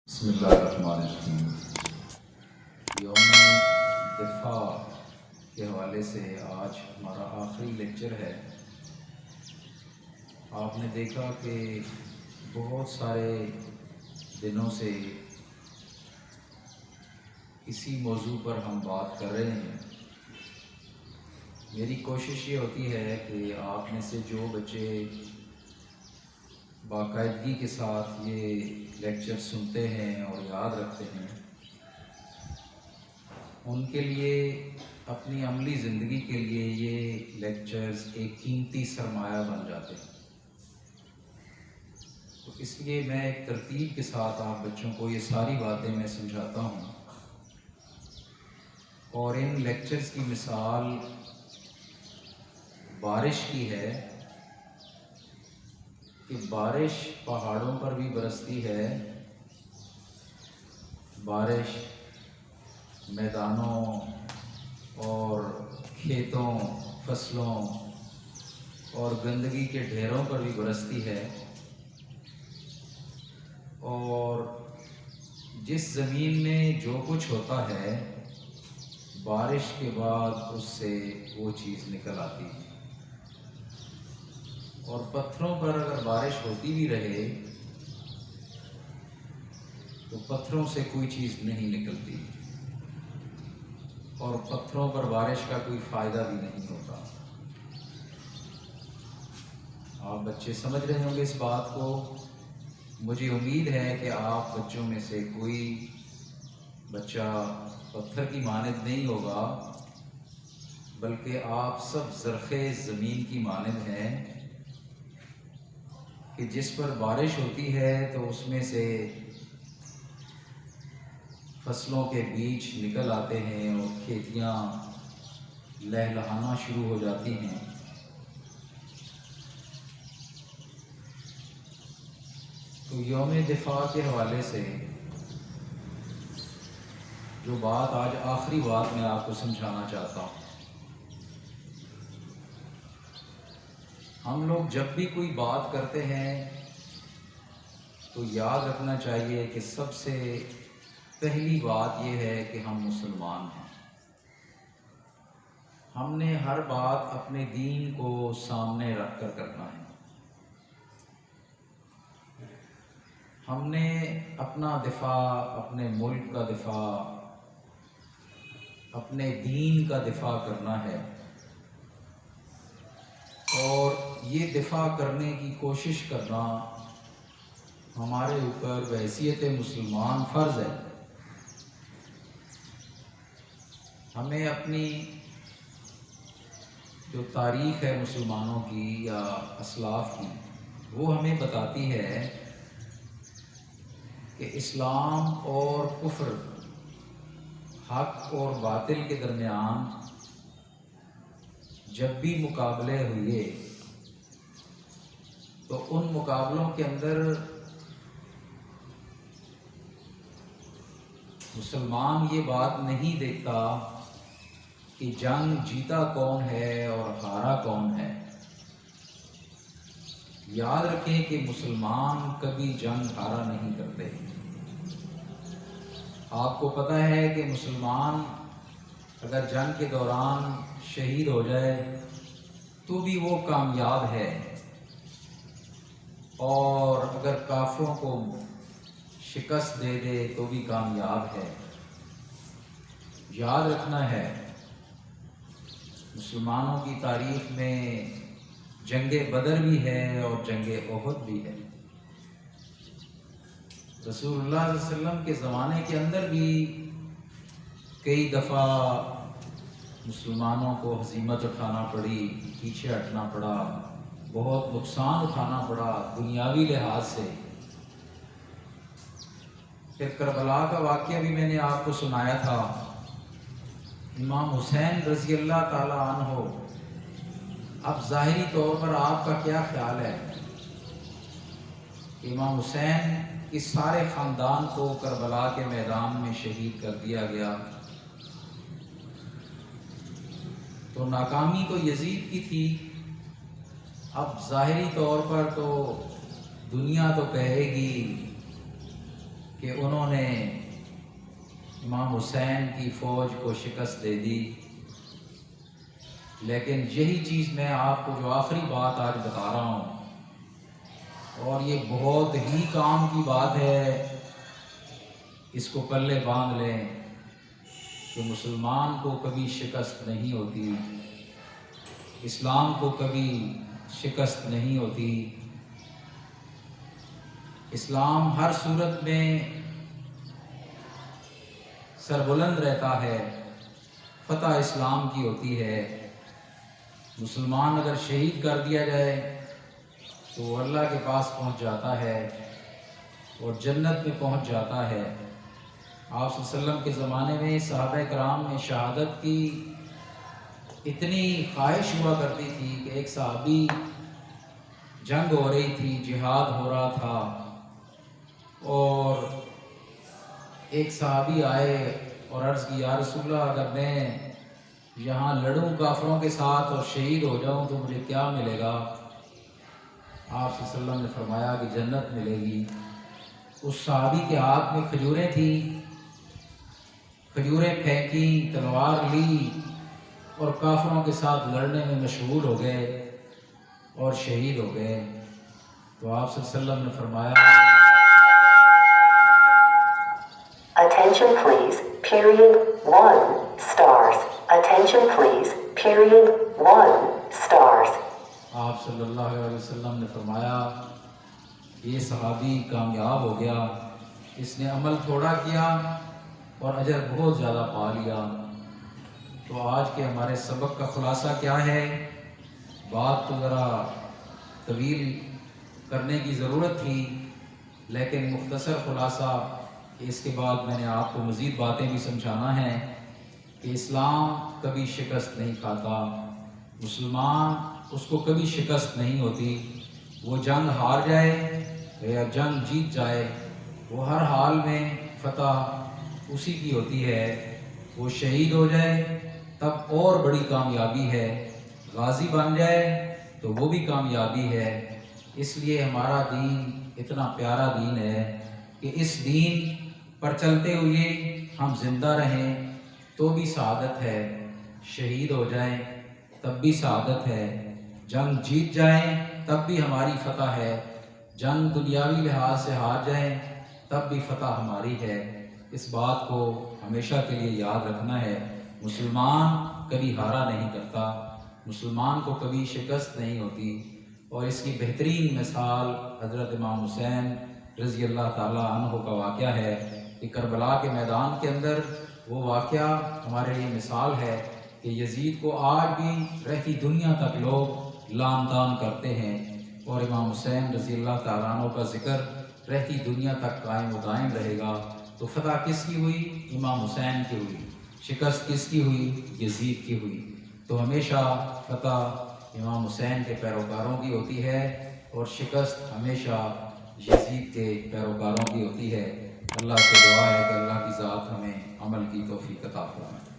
بسم اللہ الرحمن الرحیم۔ یوم دفاع کے حوالے سے آج ہمارا آخری لیکچر ہے۔ آپ نے دیکھا کہ بہت سارے دنوں سے اسی موضوع پر ہم بات کر رہے ہیں۔ میری کوشش یہ ہوتی ہے کہ آپ میں سے جو بچے باقاعدگی کے ساتھ یہ لیکچر سنتے ہیں اور یاد رکھتے ہیں، ان کے لیے اپنی عملی زندگی کے لیے یہ لیکچرز ایک قیمتی سرمایہ بن جاتے ہیں۔ تو اس لیے میں ایک ترتیب کے ساتھ آپ بچوں کو یہ ساری باتیں میں سمجھاتا ہوں، اور ان لیکچرز کی مثال بارش کی ہے کہ بارش پہاڑوں پر بھی برستی ہے، بارش میدانوں اور کھیتوں، فصلوں اور گندگی کے ڈھیروں پر بھی برستی ہے، اور جس زمین میں جو کچھ ہوتا ہے بارش کے بعد اس سے وہ چیز نکل آتی ہے، اور پتھروں پر اگر بارش ہوتی بھی رہے تو پتھروں سے کوئی چیز نہیں نکلتی، اور پتھروں پر بارش کا کوئی فائدہ بھی نہیں ہوتا۔ آپ بچے سمجھ رہے ہوں گے اس بات کو۔ مجھے امید ہے کہ آپ بچوں میں سے کوئی بچہ پتھر کی مانند نہیں ہوگا، بلکہ آپ سب زرخیز زمین کی مانند ہیں کہ جس پر بارش ہوتی ہے تو اس میں سے فصلوں کے بیج نکل آتے ہیں اور کھیتیاں لہلہانا شروع ہو جاتی ہیں۔ تو یوم دفاع کے حوالے سے جو بات آج آخری بات میں آپ کو سمجھانا چاہتا ہوں، ہم لوگ جب بھی کوئی بات کرتے ہیں تو یاد رکھنا چاہیے کہ سب سے پہلی بات یہ ہے کہ ہم مسلمان ہیں۔ ہم نے ہر بات اپنے دین کو سامنے رکھ کر کرنا ہے۔ ہم نے اپنا دفاع، اپنے ملک کا دفاع، اپنے دین کا دفاع کرنا ہے، اور یہ دفاع کرنے کی کوشش کرنا ہمارے اوپر بحیثیت مسلمان فرض ہے۔ ہمیں اپنی جو تاریخ ہے مسلمانوں کی یا اسلاف کی، وہ ہمیں بتاتی ہے کہ اسلام اور کفر، حق اور باطل کے درمیان جب بھی مقابلے ہوئے تو ان مقابلوں کے اندر مسلمان یہ بات نہیں دیکھتا کہ جنگ جیتا کون ہے اور ہارا کون ہے۔ یاد رکھیں کہ مسلمان کبھی جنگ ہارا نہیں کرتے۔ آپ کو پتہ ہے کہ مسلمان اگر جنگ کے دوران شہید ہو جائے تو بھی وہ کامیاب ہے، اور اگر کافروں کو شکست دے دے تو بھی کامیاب ہے۔ یاد رکھنا ہے، مسلمانوں کی تاریخ میں جنگ بدر بھی ہے اور جنگ احد بھی ہے۔ رسول اللہ صلی اللہ علیہ وسلم کے زمانے کے اندر بھی کئی دفعہ مسلمانوں کو ہزیمت اٹھانا پڑی، پیچھے ہٹنا پڑا، بہت نقصان اٹھانا پڑا دنیاوی لحاظ سے۔ پھر کربلا کا واقعہ بھی میں نے آپ کو سنایا تھا۔ امام حسین رضی اللہ تعالی عنہ، اب ظاہری طور پر آپ کا کیا خیال ہے؟ امام حسین کے سارے خاندان کو کربلا کے میدان میں شہید کر دیا گیا، تو ناکامی تو یزید کی تھی۔ اب ظاہری طور پر تو دنیا تو کہے گی کہ انہوں نے امام حسین کی فوج کو شکست دے دی، لیکن یہی چیز میں آپ کو جو آخری بات آج بتا رہا ہوں، اور یہ بہت ہی کام کی بات ہے، اس کو پلے باندھ لیں کہ مسلمان کو کبھی شکست نہیں ہوتی، اسلام کو کبھی شکست نہیں ہوتی۔ اسلام ہر صورت میں سربلند رہتا ہے، فتح اسلام کی ہوتی ہے۔ مسلمان اگر شہید کر دیا جائے تو وہ اللہ کے پاس پہنچ جاتا ہے اور جنت میں پہنچ جاتا ہے۔ آپ صلی اللہ علیہ وسلم کے زمانے میں صحابہ کرام میں شہادت کی اتنی خواہش ہوا کرتی تھی کہ ایک صحابی جنگ ہو رہی تھی، جہاد ہو رہا تھا، اور ایک صحابی آئے اور عرض کی یا رسول اللہ، اگر میں یہاں لڑوں کافروں کے ساتھ اور شہید ہو جاؤں تو مجھے کیا ملے گا؟ آپ صلی اللہ علیہ وسلم نے فرمایا کہ جنت ملے گی۔ اس صحابی کے ہاتھ میں کھجوریں تھیں، کھجوریں پھینکی، تلوار لی اور کافروں کے ساتھ لڑنے میں مشغول ہو گئے اور شہید ہو گئے۔ تو آپ صلی اللہ علیہ وسلم نے فرمایا Attention please, period 1 stars. Attention please, period 1 stars. آپ صلی اللہ علیہ وسلم نے فرمایا یہ صحابی کامیاب ہو گیا، اس نے عمل تھوڑا کیا اور اجر بہت زیادہ پا لیا۔ تو آج کے ہمارے سبق کا خلاصہ کیا ہے؟ بات تو ذرا طویل کرنے کی ضرورت تھی، لیکن مختصر خلاصہ اس کے بعد میں نے آپ کو مزید باتیں بھی سمجھانا ہے کہ اسلام کبھی شکست نہیں کھاتا، مسلمان اس کو کبھی شکست نہیں ہوتی۔ وہ جنگ ہار جائے یا جنگ جیت جائے، وہ ہر حال میں فتح اسی کی ہوتی ہے۔ وہ شہید ہو جائے تب اور بڑی کامیابی ہے، غازی بن جائے تو وہ بھی کامیابی ہے۔ اس لیے ہمارا دین اتنا پیارا دین ہے کہ اس دین پر چلتے ہوئے ہم زندہ رہیں تو بھی سعادت ہے، شہید ہو جائیں تب بھی سعادت ہے، جنگ جیت جائیں تب بھی ہماری فتح ہے، جنگ دنیاوی لحاظ سے ہار جائیں تب بھی فتح ہماری ہے۔ اس بات کو ہمیشہ کے لیے یاد رکھنا ہے۔ مسلمان کبھی ہارا نہیں کرتا، مسلمان کو کبھی شکست نہیں ہوتی، اور اس کی بہترین مثال حضرت امام حسین رضی اللہ تعالیٰ عنہ کا واقعہ ہے کہ کربلا کے میدان کے اندر وہ واقعہ ہمارے لیے مثال ہے کہ یزید کو آج بھی رہتی دنیا تک لوگ لعن طعن کرتے ہیں، اور امام حسین رضی اللہ تعالیٰ عنہ کا ذکر رہتی دنیا تک قائم و دائم رہے گا۔ تو فتح کس کی ہوئی؟ امام حسین کی ہوئی۔ شکست کس کی ہوئی؟ یزید کی ہوئی۔ تو ہمیشہ فتح امام حسین کے پیروکاروں کی ہوتی ہے اور شکست ہمیشہ یزید کے پیروکاروں کی ہوتی ہے۔ اللہ سے دعا ہے کہ اللہ کی ذات ہمیں عمل کی توفیق عطا فرمائے۔